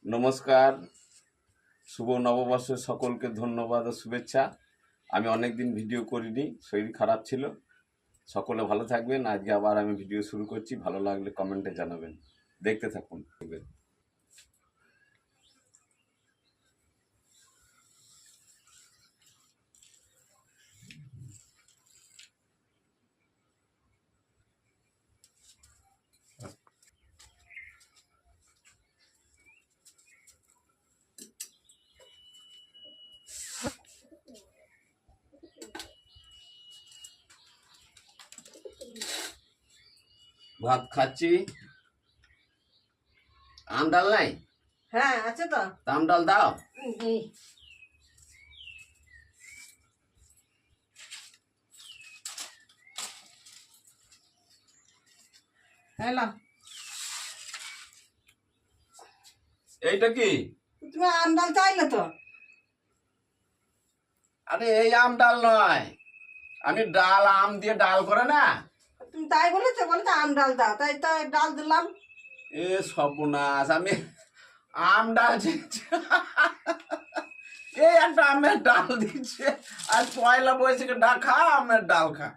নমস্কার, শুভ নববর্ষের সকলকে ধন্যবাদ ও শুভেচ্ছা। আমি অনেক দিন ভিডিও করিনি, শরীর খারাপ ছিল। সকলে ভালো থাকবেন। আজকে আবার আমি ভিডিও শুরু করছি, ভালো লাগলে কমেন্টে জানাবেন। দেখতে থাকুন। ভাত খাচ্ছি। আম ডাল নাই? হ্যাঁ আছে তো। আম ডাল দাও। এই হ্যালো, এইটা কি? তুমি আম ডাল চাইলে তো? আরে এই আম ডাল নয়, আমি ডাল আম দিয়ে ডাল করে না। তুমি তাই বলেছো, বলেছো আম ডাল দাও, তাই তো ডাল দিলাম। এ সর্বনাশ, আমি আম ডাল চেয়েছি। এই একটা আমের ডাল দিচ্ছে, আর পয়লা বৈশাখে খা আমের ডাল খা।